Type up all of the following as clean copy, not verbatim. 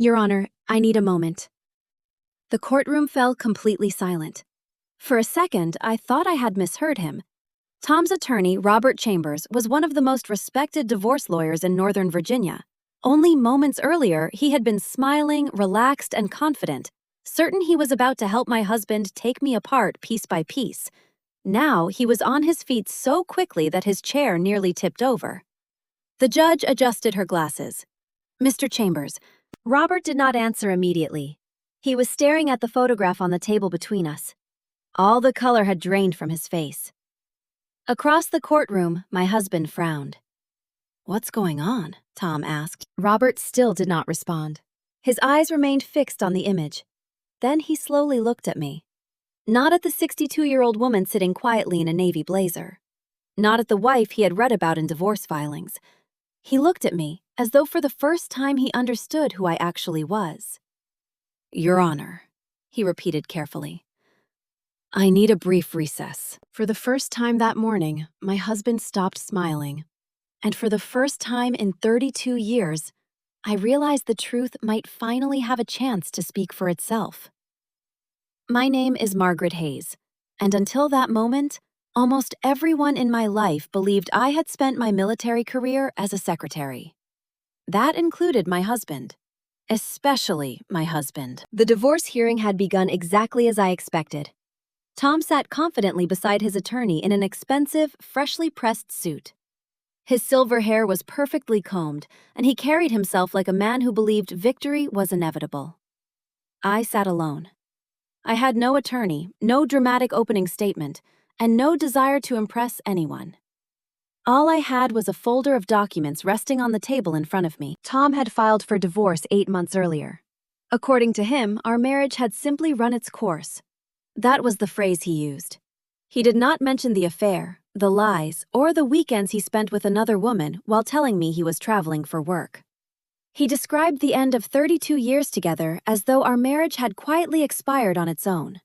Your Honor, I need a moment. The courtroom fell completely silent. For a second, I thought I had misheard him. Tom's attorney, Robert Chambers, was one of the most respected divorce lawyers in Northern Virginia. Only moments earlier, he had been smiling, relaxed, and confident, certain he was about to help my husband take me apart piece by piece. Now, he was on his feet so quickly that his chair nearly tipped over. The judge adjusted her glasses. Mr. Chambers. Robert did not answer immediately. He was staring at the photograph on the table between us. All the color had drained from his face. Across the courtroom, my husband frowned. "What's going on?" Tom asked. Robert still did not respond. His eyes remained fixed on the image. Then he slowly looked at me. Not at the 62-year-old woman sitting quietly in a navy blazer. Not at the wife he had read about in divorce filings. He looked at me, as though for the first time he understood who I actually was. "Your Honor," he repeated carefully. "I need a brief recess." For the first time that morning, my husband stopped smiling. And for the first time in 32 years, I realized the truth might finally have a chance to speak for itself. My name is Margaret Hayes, and until that moment, almost everyone in my life believed I had spent my military career as a secretary. That included my husband. Especially my husband. The divorce hearing had begun exactly as I expected. Tom sat confidently beside his attorney in an expensive, freshly pressed suit. His silver hair was perfectly combed, and he carried himself like a man who believed victory was inevitable. I sat alone. I had no attorney, no dramatic opening statement, and no desire to impress anyone. All I had was a folder of documents resting on the table in front of me. Tom had filed for divorce 8 months earlier. According to him, our marriage had simply run its course. That was the phrase he used. He did not mention the affair, the lies, or the weekends he spent with another woman while telling me he was traveling for work. He described the end of 32 years together as though our marriage had quietly expired on its own.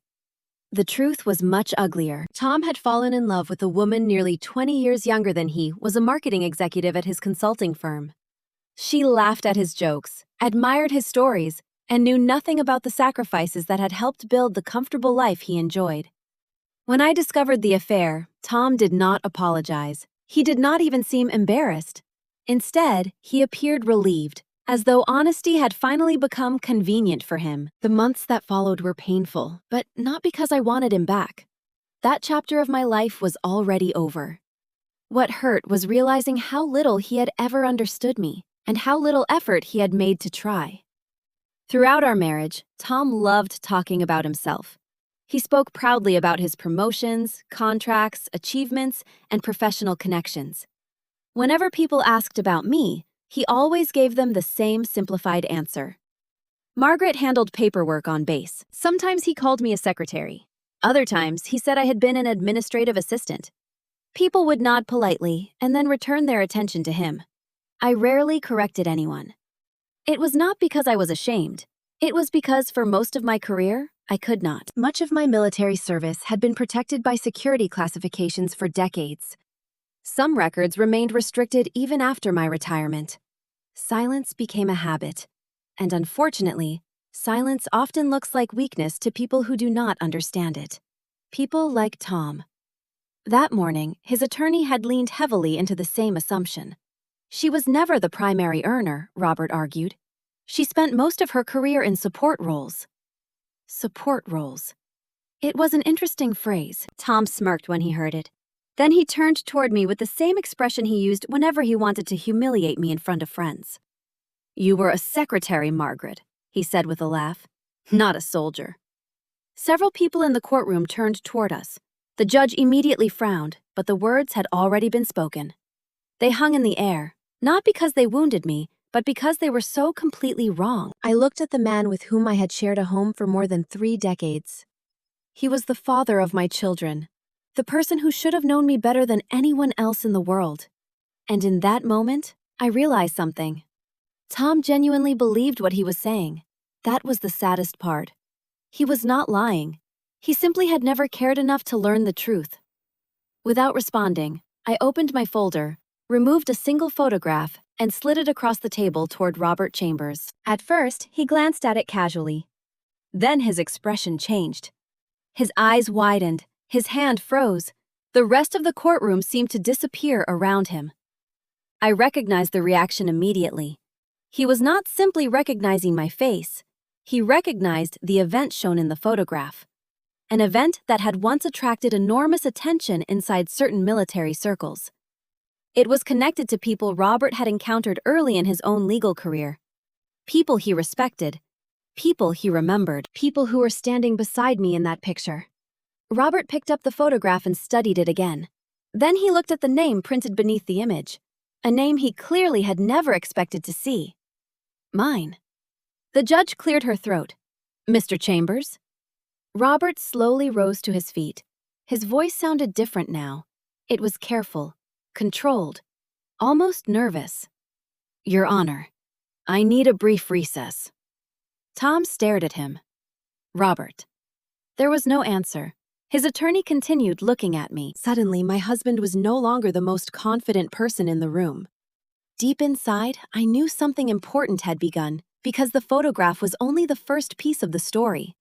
The truth was much uglier. Tom had fallen in love with a woman nearly 20 years younger than he was, a marketing executive at his consulting firm. She laughed at his jokes, admired his stories, and knew nothing about the sacrifices that had helped build the comfortable life he enjoyed. When I discovered the affair, Tom did not apologize. He did not even seem embarrassed. Instead, he appeared relieved, as though honesty had finally become convenient for him. The months that followed were painful, but not because I wanted him back. That chapter of my life was already over. What hurt was realizing how little he had ever understood me, and how little effort he had made to try. Throughout our marriage, Tom loved talking about himself. He spoke proudly about his promotions, contracts, achievements, and professional connections. Whenever people asked about me, he always gave them the same simplified answer. Margaret handled paperwork on base. Sometimes he called me a secretary. Other times, he said I had been an administrative assistant. People would nod politely and then return their attention to him. I rarely corrected anyone. It was not because I was ashamed. It was because for most of my career, I could not. Much of my military service had been protected by security classifications for decades. Some records remained restricted even after my retirement. Silence became a habit, and unfortunately, silence often looks like weakness to people who do not understand it. People like Tom. That morning, his attorney had leaned heavily into the same assumption. She was never the primary earner, Robert argued. She spent most of her career in support roles. Support roles. It was an interesting phrase. Tom smirked when he heard it. Then he turned toward me with the same expression he used whenever he wanted to humiliate me in front of friends. "You were a secretary, Margaret," he said with a laugh, "not a soldier." Several people in the courtroom turned toward us. The judge immediately frowned, but the words had already been spoken. They hung in the air, not because they wounded me, but because they were so completely wrong. I looked at the man with whom I had shared a home for more than 3 decades. He was the father of my children. The person who should have known me better than anyone else in the world. And in that moment, I realized something. Tom genuinely believed what he was saying. That was the saddest part. He was not lying. He simply had never cared enough to learn the truth. Without responding, I opened my folder, removed a single photograph, and slid it across the table toward Robert Chambers. At first, he glanced at it casually. Then his expression changed. His eyes widened, his hand froze. The rest of the courtroom seemed to disappear around him. I recognized the reaction immediately. He was not simply recognizing my face. He recognized the event shown in the photograph. An event that had once attracted enormous attention inside certain military circles. It was connected to people Robert had encountered early in his own legal career. People he respected. People he remembered. People who were standing beside me in that picture. Robert picked up the photograph and studied it again. Then he looked at the name printed beneath the image. A name he clearly had never expected to see. Mine. The judge cleared her throat. Mr. Chambers? Robert slowly rose to his feet. His voice sounded different now. It was careful, controlled, almost nervous. Your Honor, I need a brief recess. Tom stared at him. Robert. There was no answer. His attorney continued looking at me. Suddenly, my husband was no longer the most confident person in the room. Deep inside, I knew something important had begun, because the photograph was only the first piece of the story.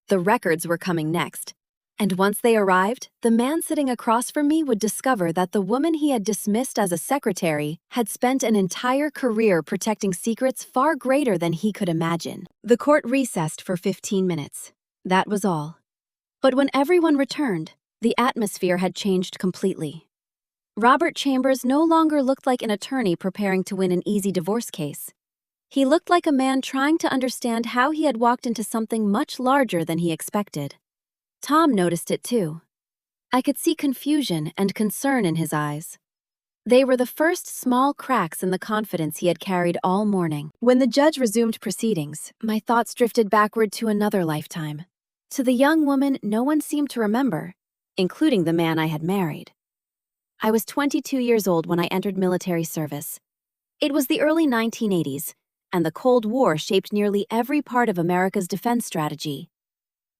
The records were coming next. And once they arrived, the man sitting across from me would discover that the woman he had dismissed as a secretary had spent an entire career protecting secrets far greater than he could imagine. The court recessed for 15 minutes. That was all. But when everyone returned, the atmosphere had changed completely. Robert Chambers no longer looked like an attorney preparing to win an easy divorce case. He looked like a man trying to understand how he had walked into something much larger than he expected. Tom noticed it too. I could see confusion and concern in his eyes. They were the first small cracks in the confidence he had carried all morning. When the judge resumed proceedings, my thoughts drifted backward to another lifetime. To the young woman no one seemed to remember, including the man I had married. I was 22 years old when I entered military service. It was the early 1980s, and the Cold War shaped nearly every part of America's defense strategy.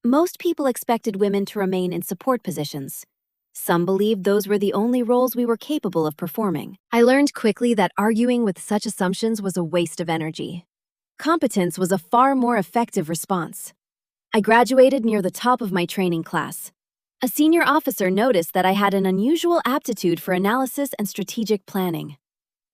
Most people expected women to remain in support positions. Some believed those were the only roles we were capable of performing. I learned quickly that arguing with such assumptions was a waste of energy. Competence was a far more effective response. I graduated near the top of my training class. A senior officer noticed that I had an unusual aptitude for analysis and strategic planning.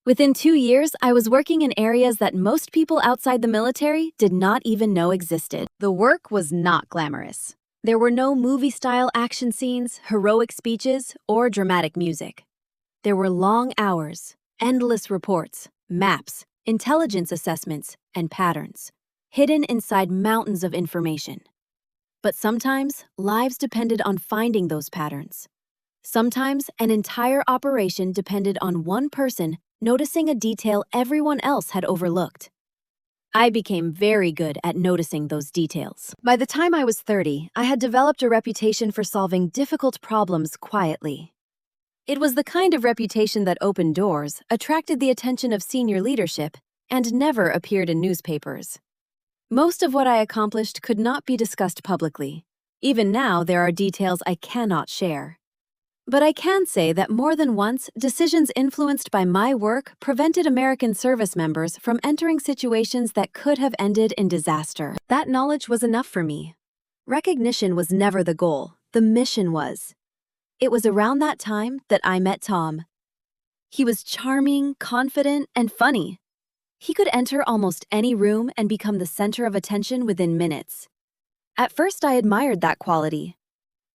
Within 2 years, I was working in areas that most people outside the military did not even know existed. The work was not glamorous. There were no movie-style action scenes, heroic speeches, or dramatic music. There were long hours, endless reports, maps, intelligence assessments, and patterns, hidden inside mountains of information. But sometimes, lives depended on finding those patterns. Sometimes, an entire operation depended on one person noticing a detail everyone else had overlooked. I became very good at noticing those details. By the time I was 30, I had developed a reputation for solving difficult problems quietly. It was the kind of reputation that opened doors, attracted the attention of senior leadership, and never appeared in newspapers. Most of what I accomplished could not be discussed publicly. Even now, there are details I cannot share. But I can say that more than once, decisions influenced by my work prevented American service members from entering situations that could have ended in disaster. That knowledge was enough for me. Recognition was never the goal, the mission was. It was around that time that I met Tom. He was charming, confident, and funny. He could enter almost any room and become the center of attention within minutes. At first, I admired that quality.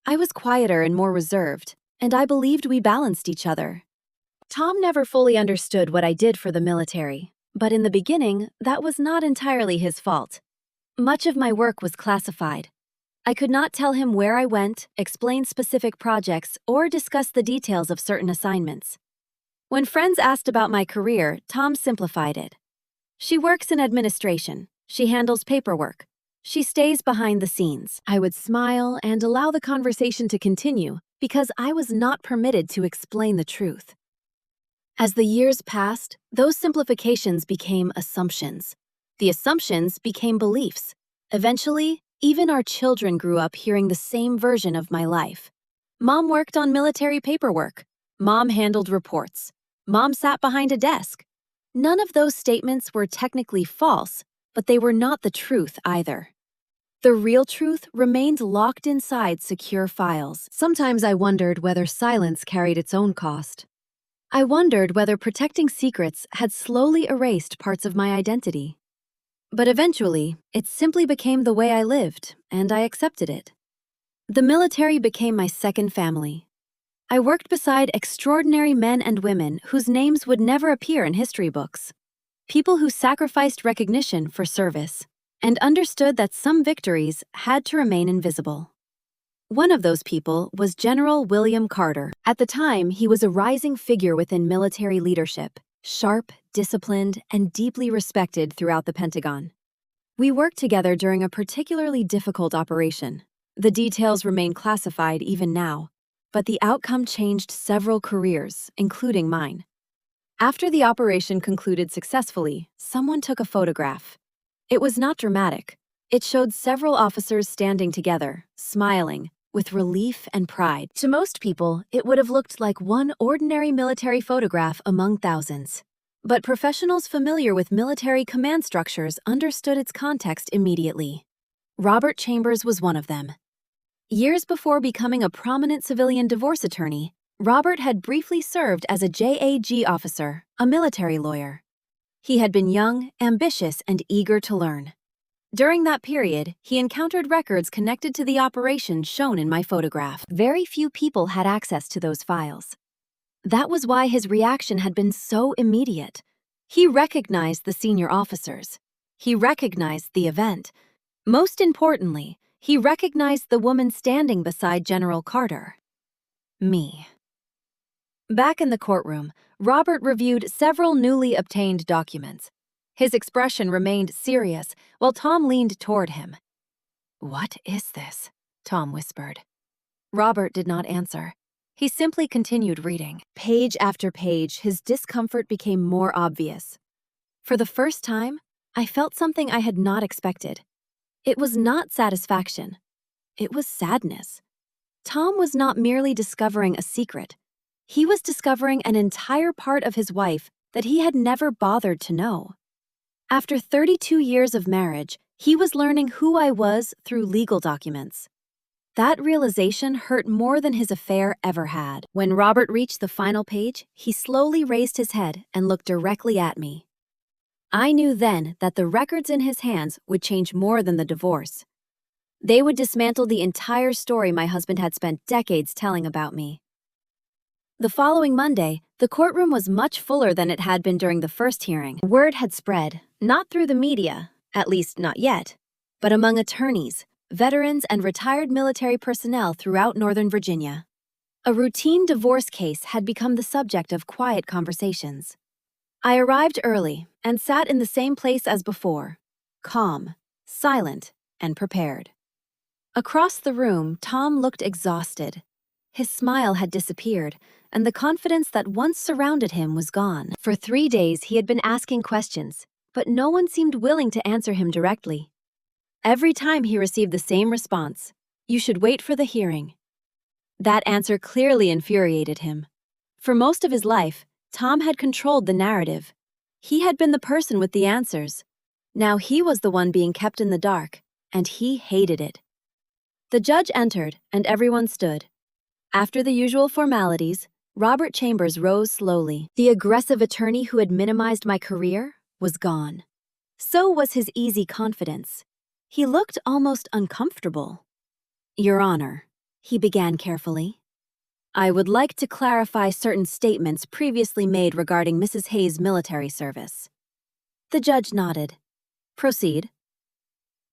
I was quieter and more reserved, and I believed we balanced each other. Tom never fully understood what I did for the military, but in the beginning, that was not entirely his fault. Much of my work was classified. I could not tell him where I went, explain specific projects, or discuss the details of certain assignments. When friends asked about my career, Tom simplified it. She works in administration. She handles paperwork. She stays behind the scenes. I would smile and allow the conversation to continue because I was not permitted to explain the truth. As the years passed, those simplifications became assumptions. The assumptions became beliefs. Eventually, even our children grew up hearing the same version of my life. Mom worked on military paperwork. Mom handled reports. Mom sat behind a desk. None of those statements were technically false, but they were not the truth either. The real truth remained locked inside secure files. Sometimes I wondered whether silence carried its own cost. I wondered whether protecting secrets had slowly erased parts of my identity. But eventually, it simply became the way I lived, and I accepted it. The military became my second family. I worked beside extraordinary men and women whose names would never appear in history books. People who sacrificed recognition for service and understood that some victories had to remain invisible. One of those people was General William Carter. At the time, he was a rising figure within military leadership, sharp, disciplined, and deeply respected throughout the Pentagon. We worked together during a particularly difficult operation. The details remain classified even now, but the outcome changed several careers, including mine. After the operation concluded successfully, someone took a photograph. It was not dramatic. It showed several officers standing together, smiling, with relief and pride. To most people, it would have looked like one ordinary military photograph among thousands. But professionals familiar with military command structures understood its context immediately. Robert Chambers was one of them. Years before becoming a prominent civilian divorce attorney, Robert had briefly served as a JAG officer, a military lawyer. He had been young, ambitious, and eager to learn. During that period, he encountered records connected to the operation shown in my photograph. Very few people had access to those files. That was why his reaction had been so immediate. He recognized the senior officers. He recognized the event. Most importantly, he recognized the woman standing beside General Carter. Me. Back in the courtroom, Robert reviewed several newly obtained documents. His expression remained serious while Tom leaned toward him. "What is this?" Tom whispered. Robert did not answer. He simply continued reading. Page after page, his discomfort became more obvious. For the first time, I felt something I had not expected. It was not satisfaction. It was sadness. Tom was not merely discovering a secret. He was discovering an entire part of his wife that he had never bothered to know. After 32 years of marriage, he was learning who I was through legal documents. That realization hurt more than his affair ever had. When Robert reached the final page, he slowly raised his head and looked directly at me. I knew then that the records in his hands would change more than the divorce. They would dismantle the entire story my husband had spent decades telling about me. The following Monday, the courtroom was much fuller than it had been during the first hearing. Word had spread, not through the media, at least not yet, but among attorneys, veterans, and retired military personnel throughout Northern Virginia. A routine divorce case had become the subject of quiet conversations. I arrived early and sat in the same place as before, calm, silent, and prepared. Across the room, Tom looked exhausted. His smile had disappeared, and the confidence that once surrounded him was gone. For 3 days, he had been asking questions, but no one seemed willing to answer him directly. Every time he received the same response, "You should wait for the hearing." That answer clearly infuriated him. For most of his life, Tom had controlled the narrative. He had been the person with the answers. Now he was the one being kept in the dark, and he hated it. The judge entered, and everyone stood. After the usual formalities, Robert Chambers rose slowly. The aggressive attorney who had minimized my career was gone. So was his easy confidence. He looked almost uncomfortable. "Your Honor," he began carefully, "I would like to clarify certain statements previously made regarding Mrs. Hayes' military service." The judge nodded. "Proceed."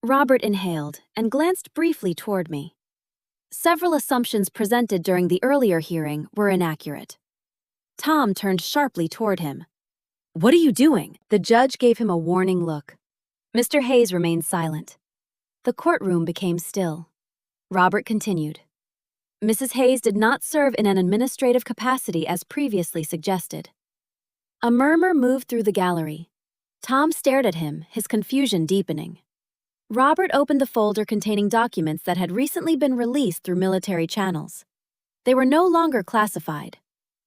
Robert inhaled and glanced briefly toward me. Several assumptions presented during the earlier hearing were inaccurate. Tom turned sharply toward him. "What are you doing?" The judge gave him a warning look. Mr. Hayes remained silent. The courtroom became still. Robert continued. "Mrs. Hayes did not serve in an administrative capacity as previously suggested." A murmur moved through the gallery. Tom stared at him, his confusion deepening. Robert opened the folder containing documents that had recently been released through military channels. They were no longer classified.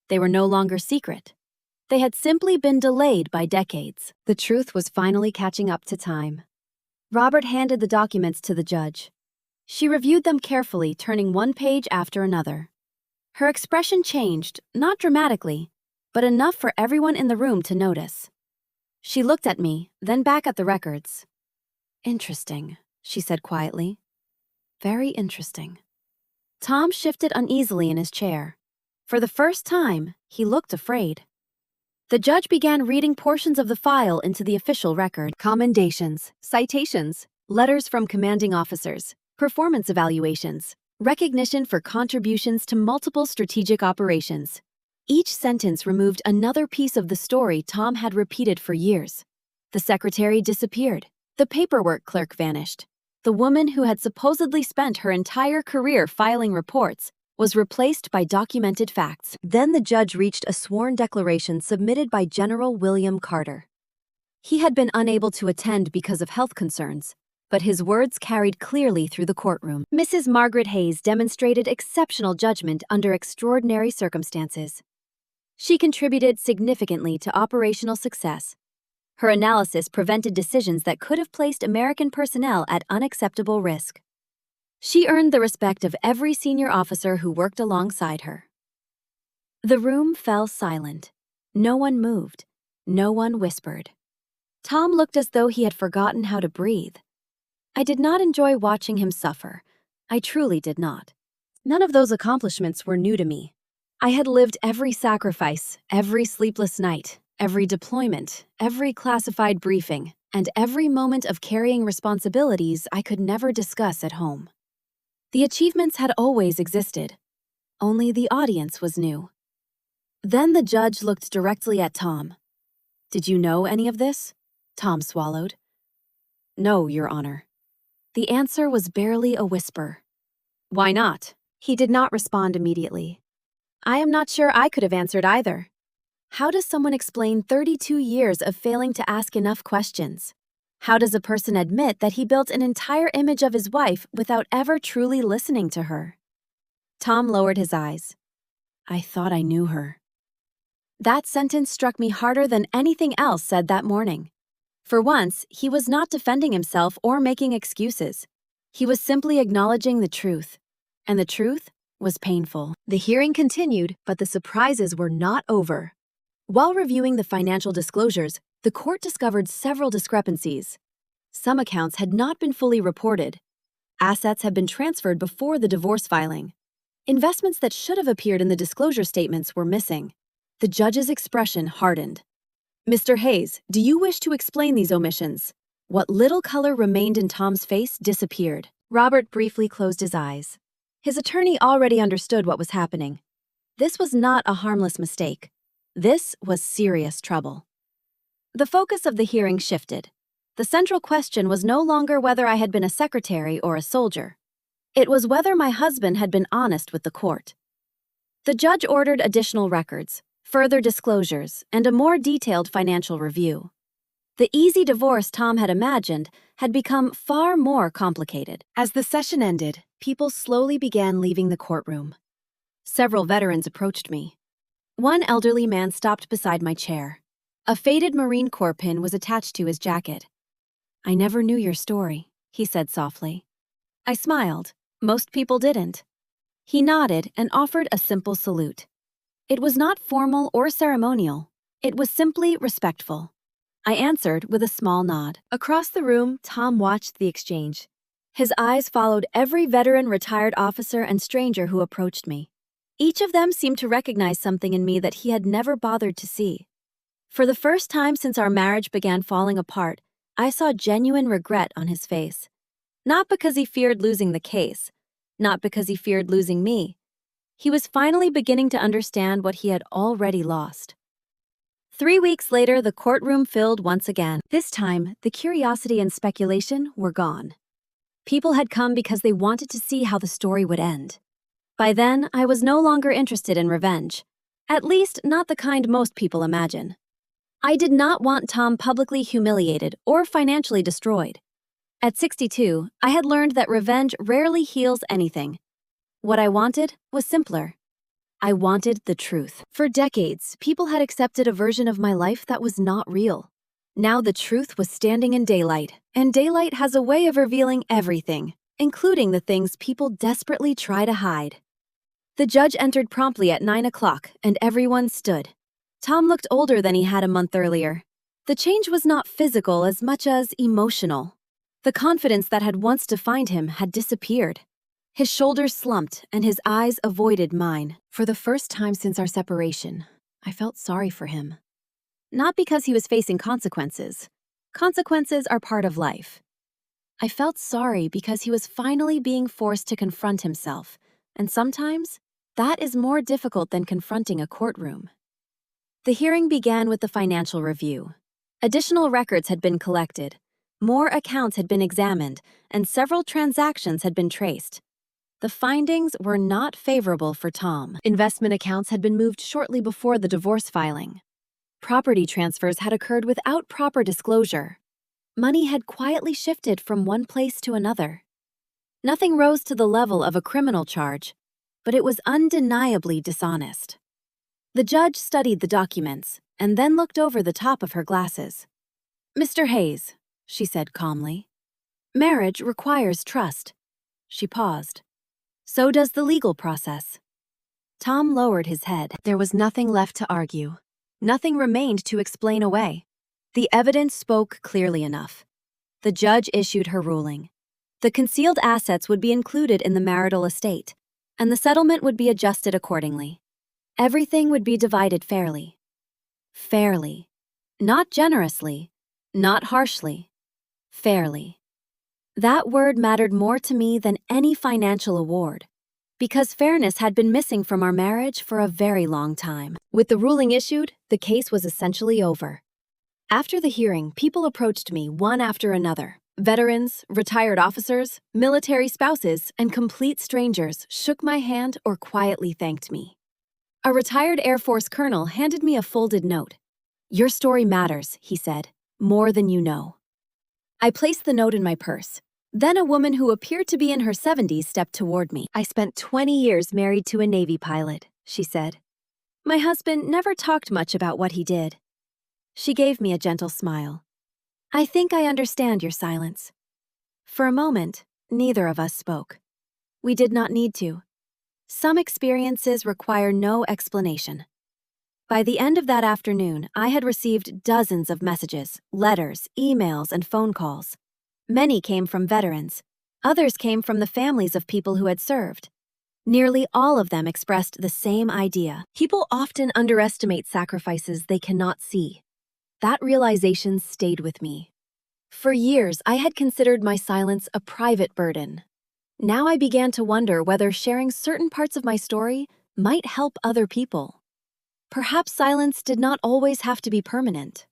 They were no longer secret. They had simply been delayed by decades. The truth was finally catching up to time. Robert handed the documents to the judge. She reviewed them carefully, turning one page after another. Her expression changed, not dramatically, but enough for everyone in the room to notice. She looked at me, then back at the records. "Interesting," she said quietly. "Very interesting." Tom shifted uneasily in his chair. For the first time, he looked afraid. The judge began reading portions of the file into the official record. Commendations, citations, letters from commanding officers, performance evaluations, recognition for contributions to multiple strategic operations. Each sentence removed another piece of the story Tom had repeated for years. The secretary disappeared. The paperwork clerk vanished. The woman who had supposedly spent her entire career filing reports was replaced by documented facts. Then the judge reached a sworn declaration submitted by General William Carter. He had been unable to attend because of health concerns, but his words carried clearly through the courtroom. Mrs. Margaret Hayes demonstrated exceptional judgment under extraordinary circumstances. She contributed significantly to operational success. Her analysis prevented decisions that could have placed American personnel at unacceptable risk. She earned the respect of every senior officer who worked alongside her. The room fell silent. No one moved. No one whispered. Tom looked as though he had forgotten how to breathe. I did not enjoy watching him suffer. I truly did not. None of those accomplishments were new to me. I had lived every sacrifice, every sleepless night, every deployment, every classified briefing, and every moment of carrying responsibilities I could never discuss at home. The achievements had always existed. Only the audience was new. Then the judge looked directly at Tom. "Did you know any of this?" Tom swallowed. "No, Your Honor." The answer was barely a whisper. "Why not?" He did not respond immediately. I am not sure I could have answered either. How does someone explain 32 years of failing to ask enough questions? How does a person admit that he built an entire image of his wife without ever truly listening to her? Tom lowered his eyes. "I thought I knew her." That sentence struck me harder than anything else said that morning. For once, he was not defending himself or making excuses. He was simply acknowledging the truth. And the truth was painful. The hearing continued, but the surprises were not over. While reviewing the financial disclosures, the court discovered several discrepancies. Some accounts had not been fully reported. Assets had been transferred before the divorce filing. Investments that should have appeared in the disclosure statements were missing. The judge's expression hardened. "Mr. Hayes, do you wish to explain these omissions?" What little color remained in Tom's face disappeared. Robert briefly closed his eyes. His attorney already understood what was happening. This was not a harmless mistake. This was serious trouble. The focus of the hearing shifted. The central question was no longer whether I had been a secretary or a soldier. It was whether my husband had been honest with the court. The judge ordered additional records, further disclosures, and a more detailed financial review. The easy divorce Tom had imagined had become far more complicated. As the session ended, people slowly began leaving the courtroom. Several veterans approached me. One elderly man stopped beside my chair. A faded Marine Corps pin was attached to his jacket. "I never knew your story," he said softly. I smiled. Most people didn't. He nodded and offered a simple salute. It was not formal or ceremonial. It was simply respectful. I answered with a small nod. Across the room, Tom watched the exchange. His eyes followed every veteran, retired officer, and stranger who approached me. Each of them seemed to recognize something in me that he had never bothered to see. For the first time since our marriage began falling apart, I saw genuine regret on his face. Not because he feared losing the case, not because he feared losing me. He was finally beginning to understand what he had already lost. 3 weeks later, the courtroom filled once again. This time, the curiosity and speculation were gone. People had come because they wanted to see how the story would end. By then, I was no longer interested in revenge. At least, not the kind most people imagine. I did not want Tom publicly humiliated or financially destroyed. At 62, I had learned that revenge rarely heals anything. What I wanted was simpler. I wanted the truth. For decades, people had accepted a version of my life that was not real. Now the truth was standing in daylight, and daylight has a way of revealing everything, including the things people desperately try to hide. The judge entered promptly at 9 o'clock, and everyone stood. Tom looked older than he had a month earlier. The change was not physical as much as emotional. The confidence that had once defined him had disappeared. His shoulders slumped, and his eyes avoided mine. For the first time since our separation, I felt sorry for him. Not because he was facing consequences. Consequences are part of life. I felt sorry because he was finally being forced to confront himself, and sometimes that is more difficult than confronting a courtroom. The hearing began with the financial review. Additional records had been collected, more accounts had been examined, and several transactions had been traced. The findings were not favorable for Tom. Investment accounts had been moved shortly before the divorce filing. Property transfers had occurred without proper disclosure. Money had quietly shifted from one place to another. Nothing rose to the level of a criminal charge, but it was undeniably dishonest. The judge studied the documents and then looked over the top of her glasses. "Mr. Hayes," she said calmly, "marriage requires trust." She paused. "So does the legal process." Tom lowered his head. There was nothing left to argue. Nothing remained to explain away. The evidence spoke clearly enough. The judge issued her ruling. The concealed assets would be included in the marital estate, and the settlement would be adjusted accordingly. Everything would be divided fairly. Fairly. Not generously, not harshly. Fairly. That word mattered more to me than any financial award, because fairness had been missing from our marriage for a very long time. With the ruling issued, the case was essentially over. After the hearing, people approached me one after another. Veterans, retired officers, military spouses, and complete strangers shook my hand or quietly thanked me. A retired Air Force colonel handed me a folded note. "Your story matters," he said, "more than you know." I placed the note in my purse. Then a woman who appeared to be in her 70s stepped toward me. "I spent 20 years married to a Navy pilot," she said. "My husband never talked much about what he did." She gave me a gentle smile. "I think I understand your silence." For a moment, neither of us spoke. We did not need to. Some experiences require no explanation. By the end of that afternoon, I had received dozens of messages, letters, emails, and phone calls. Many came from veterans. Others came from the families of people who had served. Nearly all of them expressed the same idea. People often underestimate sacrifices they cannot see. That realization stayed with me. For years, I had considered my silence a private burden. Now I began to wonder whether sharing certain parts of my story might help other people. Perhaps silence did not always have to be permanent.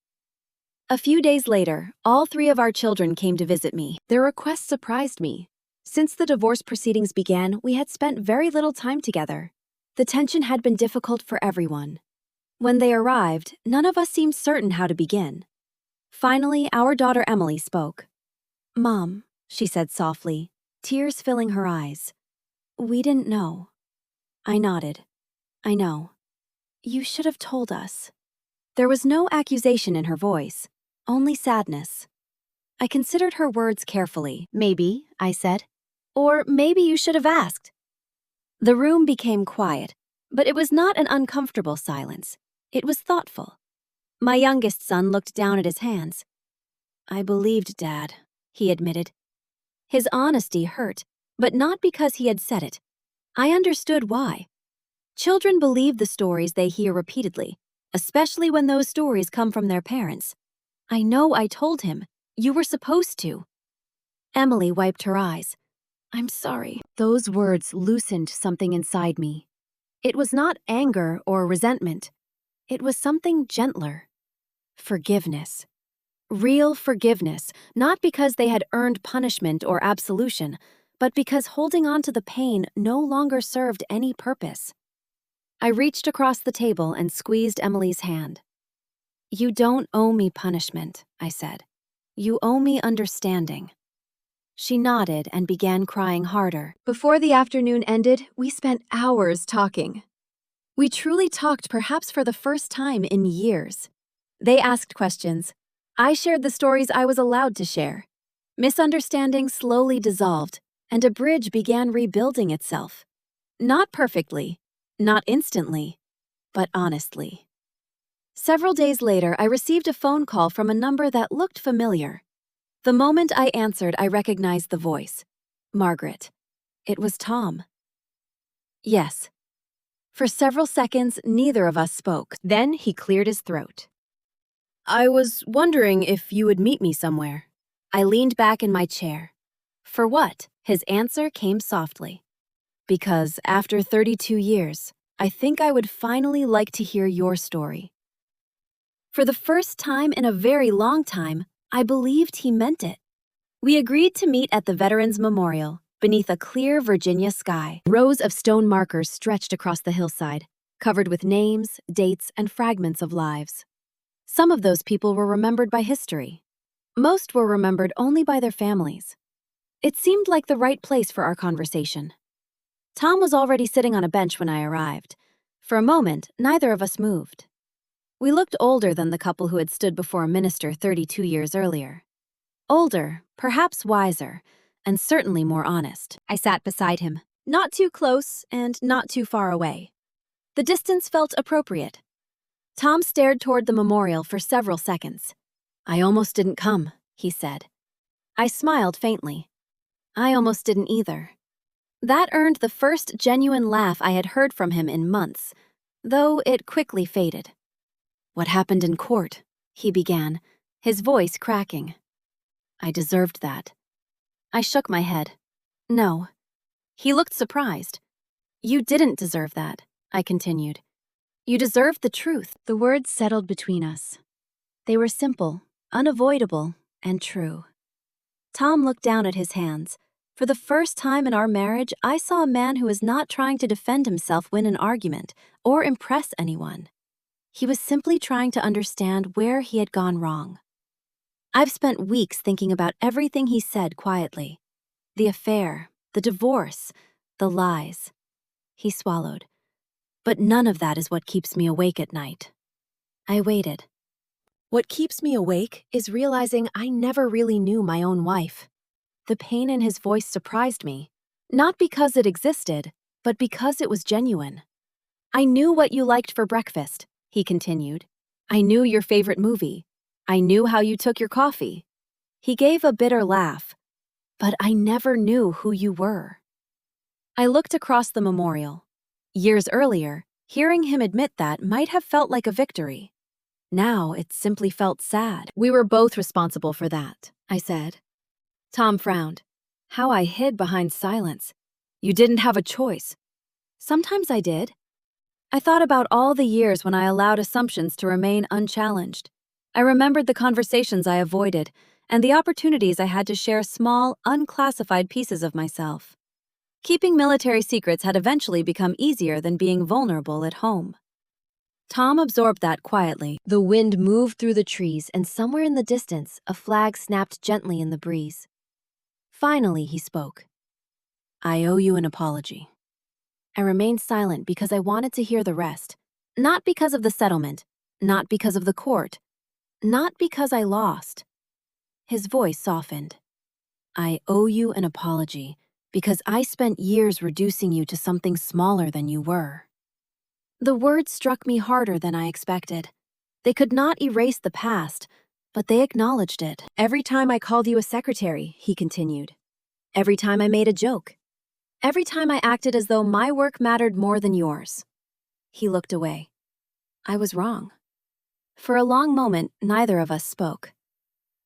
A few days later, all 3 of our children came to visit me. Their request surprised me. Since the divorce proceedings began, we had spent very little time together. The tension had been difficult for everyone. When they arrived, none of us seemed certain how to begin. Finally, our daughter Emily spoke. "Mom," she said softly, tears filling her eyes. "We didn't know." I nodded. "I know. You should have told us." There was no accusation in her voice, only sadness. I considered her words carefully. "Maybe," I said. "Or maybe you should have asked." The room became quiet, but it was not an uncomfortable silence. It was thoughtful. My youngest son looked down at his hands. "I believed Dad," he admitted. His honesty hurt, but not because he had said it. I understood why. Children believe the stories they hear repeatedly, especially when those stories come from their parents. "I know I told him. You were supposed to." Emily wiped her eyes. "I'm sorry." Those words loosened something inside me. It was not anger or resentment. It was something gentler. Forgiveness. Real forgiveness, not because they had earned punishment or absolution, but because holding on to the pain no longer served any purpose. I reached across the table and squeezed Emily's hand. "You don't owe me punishment," I said. "You owe me understanding." She nodded and began crying harder. Before the afternoon ended, we spent hours talking. We truly talked, perhaps for the first time in years. They asked questions. I shared the stories I was allowed to share. Misunderstandings slowly dissolved, and a bridge began rebuilding itself. Not perfectly, not instantly, but honestly. Several days later, I received a phone call from a number that looked familiar. The moment I answered, I recognized the voice. Margaret. It was Tom. Yes. For several seconds, neither of us spoke. Then he cleared his throat. I was wondering if you would meet me somewhere. I leaned back in my chair. For what? His answer came softly. Because after 32 years, I think I would finally like to hear your story. For the first time in a very long time, I believed he meant it. We agreed to meet at the Veterans Memorial, beneath a clear Virginia sky. Rows of stone markers stretched across the hillside, covered with names, dates, and fragments of lives. Some of those people were remembered by history. Most were remembered only by their families. It seemed like the right place for our conversation. Tom was already sitting on a bench when I arrived. For a moment, neither of us moved. We looked older than the couple who had stood before a minister 32 years earlier. Older, perhaps wiser, and certainly more honest. I sat beside him, not too close and not too far away. The distance felt appropriate. Tom stared toward the memorial for several seconds. I almost didn't come, he said. I smiled faintly. I almost didn't either. That earned the first genuine laugh I had heard from him in months, though it quickly faded. What happened in court? He began, his voice cracking. I deserved that. I shook my head. No. He looked surprised. You didn't deserve that, I continued. You deserved the truth. The words settled between us. They were simple, unavoidable, and true. Tom looked down at his hands. For the first time in our marriage, I saw a man who was not trying to defend himself, win an argument, or impress anyone. He was simply trying to understand where he had gone wrong. I've spent weeks thinking about everything he said quietly. The affair, the divorce, the lies. He swallowed. But none of that is what keeps me awake at night. I waited. What keeps me awake is realizing I never really knew my own wife. The pain in his voice surprised me, not because it existed, but because it was genuine. I knew what you liked for breakfast, he continued. I knew your favorite movie. I knew how you took your coffee. He gave a bitter laugh. But I never knew who you were. I looked across the memorial. Years earlier, hearing him admit that might have felt like a victory. Now it simply felt sad. We were both responsible for that, I said. Tom frowned. How I hid behind silence. You didn't have a choice. Sometimes I did. I thought about all the years when I allowed assumptions to remain unchallenged. I remembered the conversations I avoided and the opportunities I had to share small, unclassified pieces of myself. Keeping military secrets had eventually become easier than being vulnerable at home. Tom absorbed that quietly. The wind moved through the trees, and somewhere in the distance, a flag snapped gently in the breeze. Finally, he spoke. I owe you an apology. I remained silent because I wanted to hear the rest. Not because of the settlement, not because of the court, not because I lost. His voice softened. I owe you an apology because I spent years reducing you to something smaller than you were. The words struck me harder than I expected. They could not erase the past, but they acknowledged it. Every time I called you a secretary, he continued. Every time I made a joke. Every time I acted as though my work mattered more than yours. He looked away. I was wrong. For a long moment, neither of us spoke.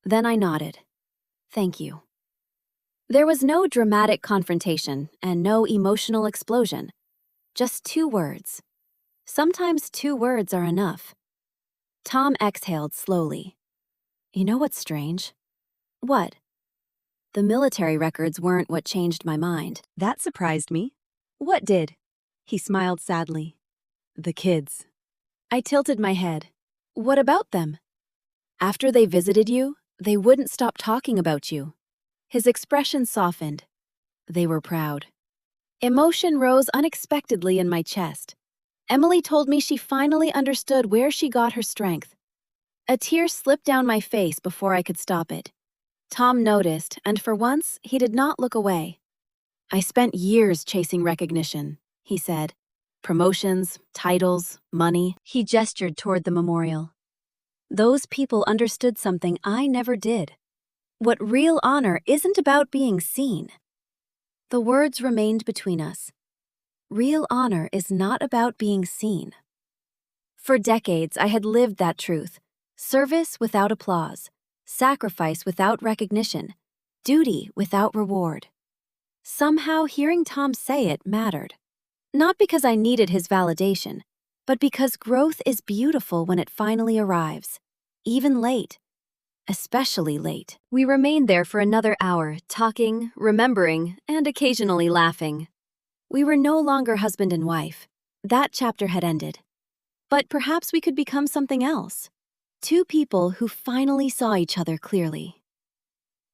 Then I nodded. Thank you. There was no dramatic confrontation and no emotional explosion. Just 2 words. Sometimes 2 words are enough. Tom exhaled slowly. You know what's strange? What? The military records weren't what changed my mind. That surprised me. What did? He smiled sadly. The kids. I tilted my head. What about them? After they visited you, they wouldn't stop talking about you. His expression softened. They were proud. Emotion rose unexpectedly in my chest. Emily told me she finally understood where she got her strength. A tear slipped down my face before I could stop it. Tom noticed, and for once, he did not look away. I spent years chasing recognition, he said. Promotions, titles, money. He gestured toward the memorial. Those people understood something I never did. What real honor isn't about being seen. The words remained between us. Real honor is not about being seen. For decades, I had lived that truth. Service without applause, sacrifice without recognition, duty without reward. Somehow, hearing Tom say it mattered. Not because I needed his validation, but because growth is beautiful when it finally arrives, even late. Especially late. We remained there for another hour, talking, remembering, and occasionally laughing. We were no longer husband and wife. That chapter had ended. But perhaps we could become something else. Two people who finally saw each other clearly.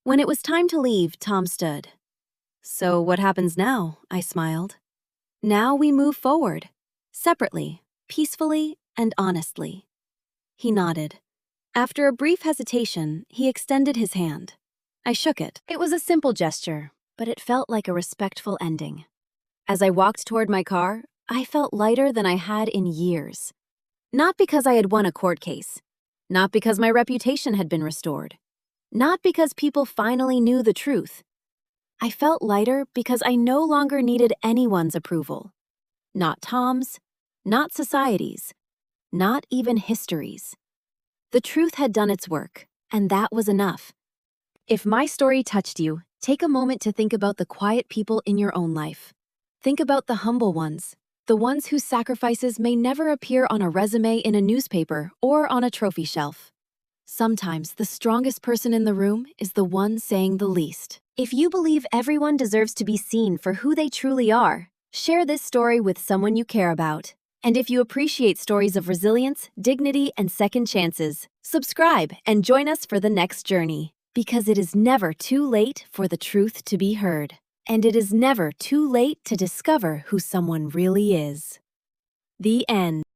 When it was time to leave, Tom stood. "So what happens now?" I smiled. "Now we move forward. Separately, peacefully, and honestly." He nodded. After a brief hesitation, he extended his hand. I shook it. It was a simple gesture, but it felt like a respectful ending. As I walked toward my car, I felt lighter than I had in years. Not because I had won a court case. Not because my reputation had been restored. Not because people finally knew the truth. I felt lighter because I no longer needed anyone's approval. Not Tom's, not society's, not even history's. The truth had done its work, and that was enough. If my story touched you, take a moment to think about the quiet people in your own life. Think about the humble ones, the ones whose sacrifices may never appear on a resume in a newspaper or on a trophy shelf. Sometimes the strongest person in the room is the one saying the least. If you believe everyone deserves to be seen for who they truly are, share this story with someone you care about. And if you appreciate stories of resilience, dignity, and second chances, subscribe and join us for the next journey. Because it is never too late for the truth to be heard. And it is never too late to discover who someone really is. The end.